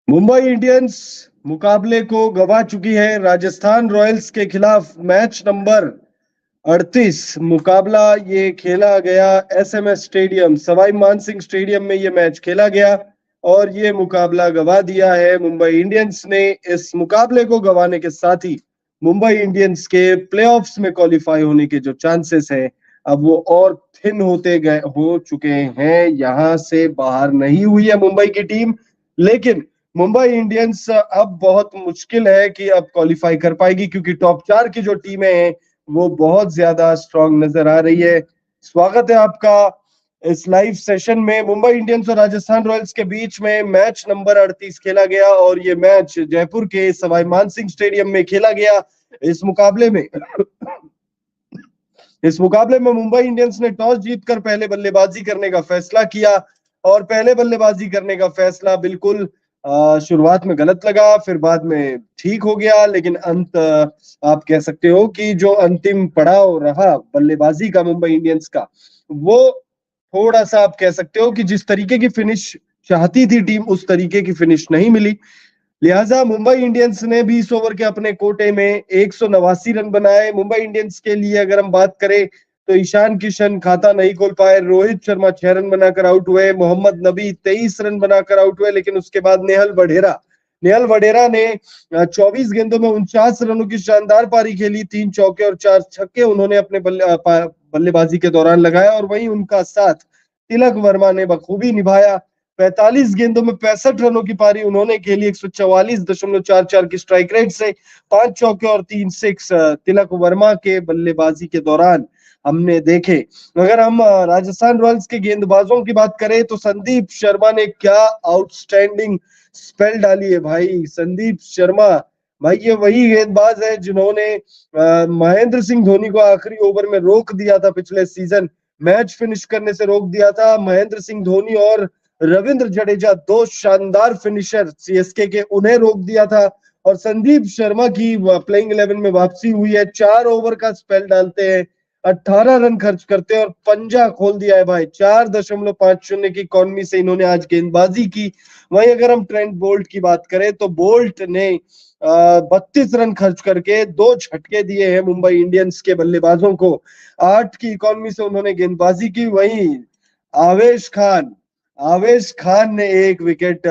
Mumbai Indians मुकाबले को गंवा चुकी है राजस्थान रॉयल्स के खिलाफ। मैच नंबर 38 मुकाबला ये खेला गया SMS stadium, Sawai Mansingh stadium में ये मैच खेला गया और ये मुकाबला गंवा दिया है मुंबई इंडियंस ने। इस मुकाबले को गंवाने के साथ ही मुंबई इंडियंस के प्लेऑफ्स में क्वालिफाई होने के जो चांसेस है अब वो और थिन होते गए हो चुके हैं। यहां से बाहर नहीं हुई है मुंबई की टीम, लेकिन मुंबई इंडियंस अब बहुत मुश्किल है कि अब क्वालिफाई कर पाएगी, क्योंकि टॉप 4 की जो टीमें हैं वो बहुत ज्यादा स्ट्रांग नजर आ रही है। स्वागत है आपका इस लाइव सेशन में। मुंबई इंडियंस और राजस्थान रॉयल्स के बीच में मैच नंबर 38 खेला गया और ये मैच जयपुर के सवाई मानसिंह स्टेडियम में खेला गया। इस मुकाबले में मुंबई इंडियंस ने टॉस जीतकर पहले बल्लेबाजी करने का फैसला किया और पहले बल्लेबाजी करने का फैसला बिल्कुल शुरुआत में गलत लगा, फिर बाद में ठीक हो गया, लेकिन अंत आप कह सकते हो कि जो अंतिम पड़ाव रहा बल्लेबाजी का मुंबई इंडियंस का, वो थोड़ा सा आप कह सकते हो कि जिस तरीके की फिनिश चाहती थी टीम उस तरीके की फिनिश नहीं मिली। लिहाजा मुंबई इंडियंस ने 20 ओवर के अपने कोटे में 189 रन बनाए। मुंबई इंडियंस के लिए अगर हम बात करें तो ईशान किशन खाता नहीं खोल पाए, रोहित शर्मा 6 रन बनाकर आउट हुए, मोहम्मद नबी 23 रन बनाकर आउट हुए, लेकिन उसके बाद नेहल वडेरा ने 24 गेंदों में 49 रनों की शानदार पारी खेली, 3 चौके और 4 छक्के उन्होंने अपने बल्लेबाजी के दौरान लगाया और वहीं उनका साथ तिलक वर्मा ने बखूबी निभाया। 45 गेंदों में 65 रनों की पारी उन्होंने खेली, 144.44 की स्ट्राइक रेट से 5 चौके और 3 सिक्स तिलक वर्मा के बल्लेबाजी के दौरान हमने देखे। अगर हम राजस्थान रॉयल्स के गेंदबाजों की बात करें तो संदीप शर्मा ने क्या आउटस्टैंडिंग स्पेल डाली है भाई। संदीप शर्मा भाई ये वही गेंदबाज है जिन्होंने महेंद्र सिंह धोनी को आखिरी ओवर में रोक दिया था पिछले सीजन, मैच फिनिश करने से रोक दिया था। महेंद्र सिंह धोनी और रविंद्र जडेजा, दो शानदार फिनिशर सीएसके के, उन्हें रोक दिया था और संदीप शर्मा की प्लेइंग 11 में वापसी हुई है। 4 ओवर का स्पेल डालते हैं, 18 रन खर्च करते हैं और पंजा खोल दिया है भाई। 4.50 की इकॉनमी से इन्होंने आज गेंदबाजी की। वहीं अगर हम ट्रेंट बोल्ट की बात करें तो बोल्ट ने 32 रन खर्च करके 2 झटके दिए हैं मुंबई इंडियंस के बल्लेबाजों को। 8 की इकॉनमी से उन्होंने गेंदबाजी की। वहीं आवेश खान आवेश खान ने एक विकेट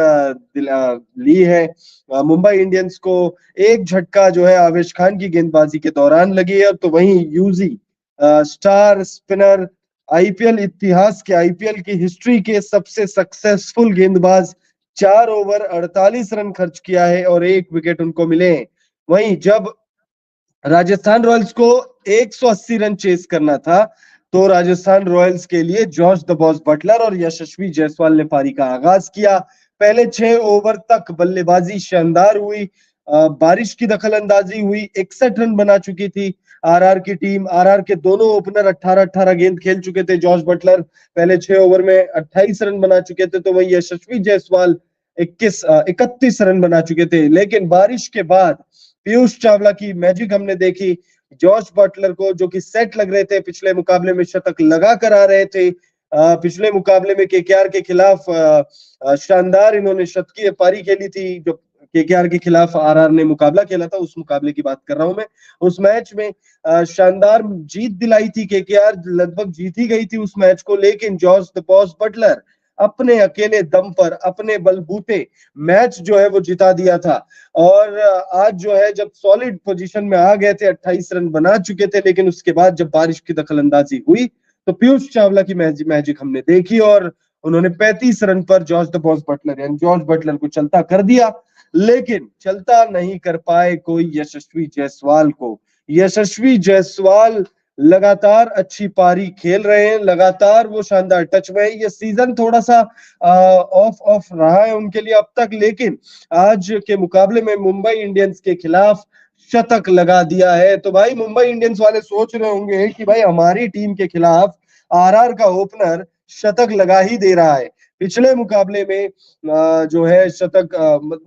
ली है मुंबई इंडियंस को। एक झटका जो है आवेश खान की गेंदबाजी के दौरान लगी है। तो वहीं यूजी स्टार स्पिनर, आईपीएल इतिहास के, आईपीएल की हिस्ट्री के सबसे सक्सेसफुल गेंदबाज, 4 ओवर 48 रन खर्च किया है और एक विकेट उनको मिले। वहीं जब राजस्थान रॉयल्स को 180 रन चेस करना था तो राजस्थान रॉयल्स के लिए जॉर्ज द बॉस बटलर और यशस्वी जायसवाल ने पारी का आगाज किया। पहले 6 ओवर तक बल्लेबाजी शानदार हुई, बारिश की दखलंदाजी हुई, 61 रन बना चुकी थी आरआर की टीम। आरआर के दोनों ओपनर 18-18 गेंद खेल चुके थे। जॉर्ज बटलर पहले 6 ओवर में 28 रन बना चुके थे, तो वही यशस्वी जायसवाल 31 रन बना चुके थे। लेकिन बारिश के बाद पीयूष चावला की मैजिक हमने देखी। जॉर्ज बटलर को, जो कि सेट लग रहे थे, पिछले मुकाबले में शतक लगा कर आ रहे थे, पिछले मुकाबले में केकेआर के खिलाफ शानदार इन्होंने शतकीय पारी खेली थी। जो केकेआर के खिलाफ आरआर ने मुकाबला खेला था, उस मुकाबले की बात कर रहा हूं मैं। उस मैच में शानदार जीत दिलाई थी केकेआर, लगभग जीत ही गई थी उस मैच को, लेकिन जॉर्ज द बॉस बटलर अपने अकेले दम पर, अपने बलबूते मैच जो है वो जिता दिया था। और आज जो है जब सॉलिड पोजीशन में आ गए थे, 28 रन बना चुके थे, लेकिन उसके बाद जब बारिश की दखलंदाजी हुई तो पीयूष चावला की मैजिक हमने देखी और उन्होंने 35 रन पर जॉर्ज द बॉस बटलर यानी जॉर्ज बटलर को चलता कर दिया। लेकिन चलता नहीं कर पाए कोई यशस्वी जायसवाल को। यशस्वी जायसवाल लगातार अच्छी पारी खेल रहे हैं, लगातार वो शानदार टच में है। ये सीजन थोड़ा सा ऑफ ऑफ रहा है उनके लिए अब तक, लेकिन आज के मुकाबले में मुंबई इंडियंस के खिलाफ शतक लगा दिया है। तो भाई मुंबई इंडियंस वाले सोच रहे होंगे कि भाई हमारी टीम के खिलाफ आरआर का ओपनर शतक लगा ही दे रहा है। पिछले मुकाबले में जो है शतक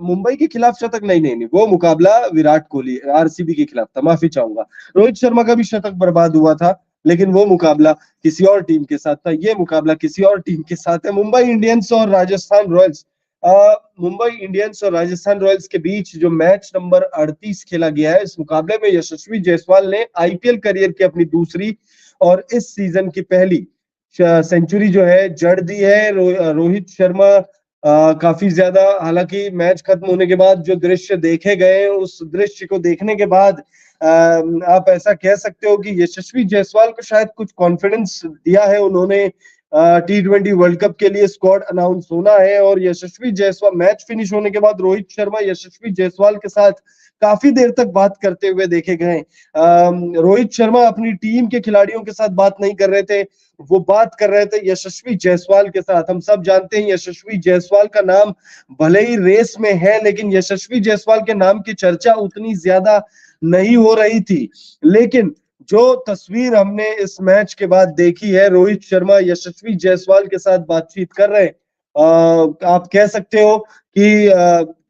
मुंबई के खिलाफ शतक नहीं, वो मुकाबला विराट कोहली आरसीबी के खिलाफ था, माफी चाहूंगा। रोहित शर्मा का भी शतक बर्बाद हुआ था, लेकिन वो मुकाबला किसी और टीम के साथ था, ये मुकाबला किसी और टीम के साथ है। मुंबई इंडियंस और राजस्थान रॉयल्स मुंबई इंडियंस और राजस्थान रॉयल्स के बीच जो मैच नंबर 38 खेला गया है, इस मुकाबले में यशस्वी जायसवाल ने आईपीएल करियर की अपनी दूसरी और इस सीजन की पहली सेंचुरी जो है जड़ दी है। रोहित शर्मा काफी ज्यादा, हालांकि मैच खत्म होने के बाद जो दृश्य देखे गए, उस दृश्य को देखने के बाद आप ऐसा कह सकते हो कि यशस्वी जायसवाल को शायद कुछ कॉन्फिडेंस दिया है उन्होंने। T20 वर्ल्ड कप के लिए स्क्वाड अनाउंस होना है और यशस्वी जायसवाल, मैच फिनिश होने के बाद रोहित शर्मा यशस्वी जायसवाल के साथ काफी देर तक बात करते हुए देखे गए। रोहित शर्मा अपनी टीम के खिलाड़ियों के साथ बात नहीं कर रहे थे, वो बात कर रहे थे यशस्वी जायसवाल के साथ। हम सब जानते हैं यशस्वी जायसवाल का नाम भले ही रेस में है, लेकिन यशस्वी जायसवाल के नाम की चर्चा उतनी ज्यादा नहीं हो रही थी। लेकिन जो तस्वीर हमने इस मैच के बाद देखी है, रोहित शर्मा यशस्वी जायसवाल के साथ बातचीत कर रहे हैं। आप कह सकते हो कि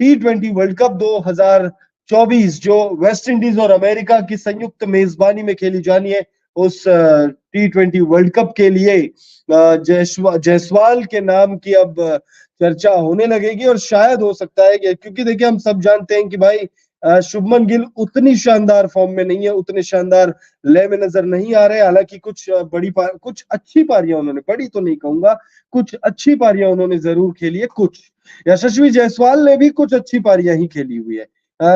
T20 वर्ल्ड कप 2024 जो वेस्ट इंडीज और अमेरिका की संयुक्त मेजबानी में खेली जानी है, उस T20 वर्ल्ड कप के लिए जायसवाल के नाम की अब चर्चा होने लगेगी। और शायद हो सकता है कि, क्योंकि देखिए हम सब जानते हैं कि भाई शुभमन गिल उतनी शानदार फॉर्म में नहीं है, उतने शानदार लय में नजर नहीं आ रहे। हालांकि कुछ कुछ अच्छी पारियां उन्होंने, बड़ी तो नहीं कहूंगा, कुछ अच्छी पारियां उन्होंने जरूर खेली है। कुछ यशस्वी जायसवाल ने भी कुछ अच्छी पारियां ही खेली हुई है।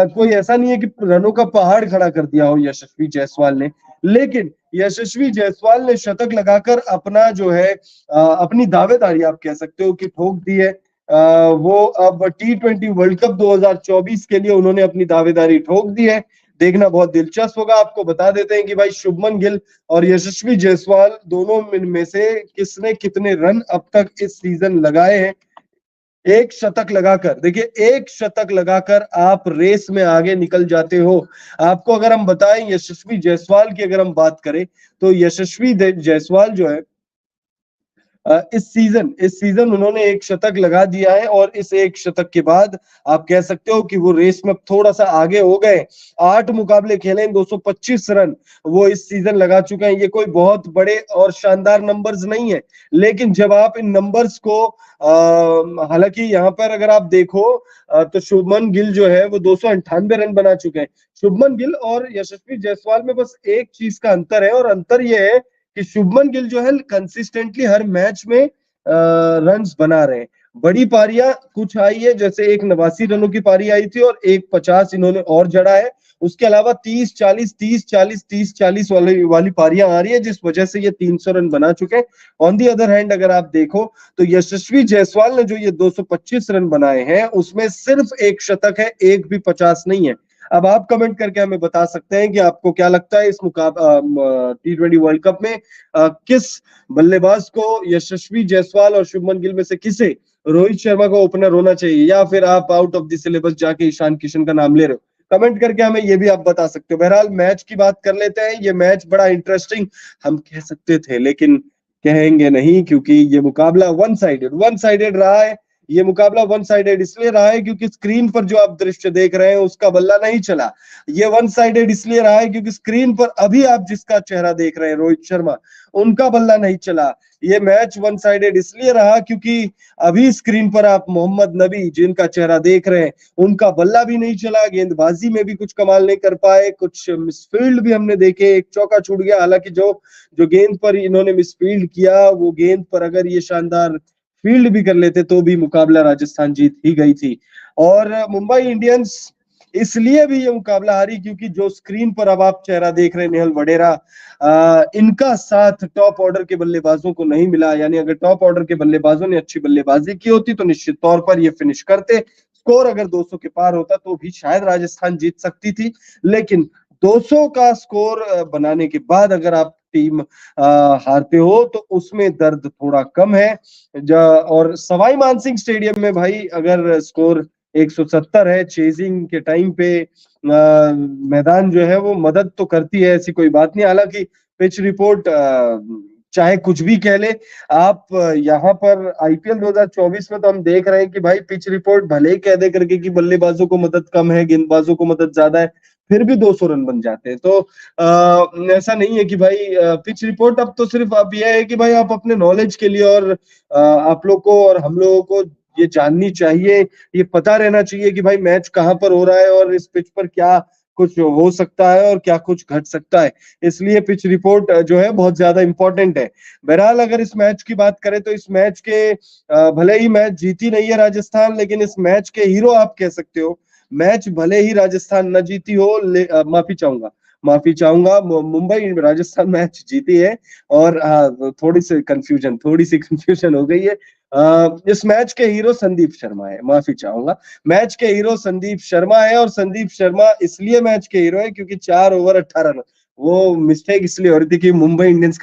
कोई ऐसा नहीं है कि रनों का पहाड़ खड़ा कर दिया हो यशस्वी जायसवाल ने, लेकिन यशस्वी जायसवाल ने शतक लगाकर अपना जो है अपनी दावेदारी आप कह सकते हो कि ठोक दी है। वो अब T20 वर्ल्ड कप 2024 के लिए उन्होंने अपनी दावेदारी ठोक दी है। देखना बहुत दिलचस्प होगा। आपको बता देते हैं कि भाई शुभमन गिल और यशस्वी जायसवाल दोनों में से किसने कितने रन अब तक इस सीजन लगाए हैं। एक शतक लगाकर, देखिए एक शतक लगाकर आप रेस में आगे निकल जाते हो। आपको अगर हम बताएं यशस्वी जायसवाल की अगर हम बात करें, तो यशस्वी जायसवाल जो है इस सीजन उन्होंने एक शतक लगा दिया है और इस एक शतक के बाद आप कह सकते हो कि वो रेस में थोड़ा सा आगे हो गए। 8 मुकाबले खेले, 225 रन वो इस सीजन लगा चुके हैं। ये कोई बहुत बड़े और शानदार नंबर्स नहीं है, लेकिन जब आप इन नंबर्स को हालांकि यहाँ पर अगर आप देखो तो शुभमन गिल जो है वो 298 रन बना चुके हैं। शुभमन गिल और यशस्वी जायसवाल में बस एक चीज का अंतर है, और अंतर ये है कि शुभमन गिल जो है कंसिस्टेंटली हर मैच में रन्स बना रहे हैं। बड़ी पारियां कुछ आई है, जैसे एक 89 रनों की पारी आई थी और एक 50 इन्होंने और जड़ा है। उसके अलावा 30-40 30-40 30-40 वाली पारियां आ रही है, जिस वजह से ये 300 रन बना चुके हैं। ऑन दी अदर हैंड अगर आप देखो तो यशस्वी जायसवाल ने जो ये 225 रन बनाए हैं, उसमें सिर्फ एक शतक है, एक भी 50 नहीं है। अब आप कमेंट करके हमें बता सकते हैं कि आपको क्या लगता है इस T20 वर्ल्ड कप में किस बल्लेबाज को, यशस्वी जायसवाल और शुभमन गिल में से किसे रोहित शर्मा को ओपनर होना चाहिए, या फिर आप आउट ऑफ द सिलेबस जाके ईशान किशन का नाम ले रहे हो। कमेंट करके हमें ये भी आप बता सकते हो। बहरहाल मैच की बात कर लेते हैं। ये मैच बड़ा इंटरेस्टिंग हम कह सकते थे, लेकिन कहेंगे नहीं, क्योंकि ये मुकाबला वन साइडेड रहा है। ये मुकाबला वन साइडेड इसलिए रहा है क्योंकि स्क्रीन पर जो आप दृश्य देख रहे हैं उसका बल्ला नहीं चला। ये वन साइडेड इसलिए रहा है क्योंकि स्क्रीन पर अभी आप जिसका चेहरा देख रहे हैं, रोहित शर्मा, उनका बल्ला नहीं चला। ये मैच वन साइडेड इसलिए रहा क्योंकि अभी स्क्रीन पर आप मोहम्मद नबी जिनका चेहरा देख रहे हैं, उनका बल्ला भी नहीं चला। गेंदबाजी में भी कुछ कमाल नहीं कर पाए, कुछ मिसफील्ड भी हमने देखे, एक चौका छूट गया। हालांकि जो जो गेंद पर इन्होंने मिसफील्ड किया, वो गेंद पर अगर ये शानदार फील्ड भी कर लेते तो भी मुकाबला राजस्थान जीत ही गई थी। और मुंबई इंडियंस इसलिए भी ये मुकाबला हारी क्योंकि जो स्क्रीन पर अब आप चेहरा देख रहे हैं, नेहल वडेरा, इनका साथ टॉप ऑर्डर के बल्लेबाजों को नहीं मिला। यानी अगर टॉप ऑर्डर के बल्लेबाजों ने अच्छी बल्लेबाजी की होती तो निश्चित तौर पर ये फिनिश करते। स्कोर अगर 200 के पार होता तो भी शायद राजस्थान जीत सकती थी, लेकिन 200 का स्कोर बनाने के बाद अगर आप टीम हारते हो तो उसमें दर्द थोड़ा कम है। और सवाई मानसिंह स्टेडियम में भाई अगर स्कोर 170 है, चेजिंग के टाइम पे मैदान जो है वो मदद तो करती है, ऐसी कोई बात नहीं। हालांकि पिच रिपोर्ट चाहे कुछ भी कह ले, आप यहाँ पर आईपीएल 2024 में तो हम देख रहे हैं कि भाई पिच रिपोर्ट भले ही कह दे करके कि बल्लेबाजों को मदद कम है, गेंदबाजों को मदद ज्यादा है, फिर भी 200 रन बन जाते हैं। तो ऐसा नहीं है कि भाई पिच रिपोर्ट अब तो सिर्फ अब यह है कि भाई आप अपने नॉलेज के लिए और आप लोग को और हम लोगों को ये जाननी चाहिए, ये पता रहना चाहिए कि भाई मैच कहाँ पर हो रहा है और इस पिच पर क्या कुछ हो सकता है और क्या कुछ घट सकता है। इसलिए पिच रिपोर्ट जो है बहुत ज्यादा इंपॉर्टेंट है। बहरहाल अगर इस मैच की बात करें तो इस मैच के भले ही मैच जीती नहीं है राजस्थान, लेकिन इस मैच के हीरो आप कह सकते हो। मैच भले ही राजस्थान न जीती हो, माफी चाहूंगा, मुंबई राजस्थान मैच जीती है। और हाँ, थोड़ी सी कंफ्यूजन हो गई है। इस मैच के हीरो संदीप शर्मा है, माफी चाहूंगा। मैच के हीरो संदीप शर्मा है, और संदीप शर्मा इसलिए मैच के हीरो है क्योंकि 4 ओवर 18 रन। वो मिस्टेक इसलिए हो रही थी कि मुंबई इंडियंस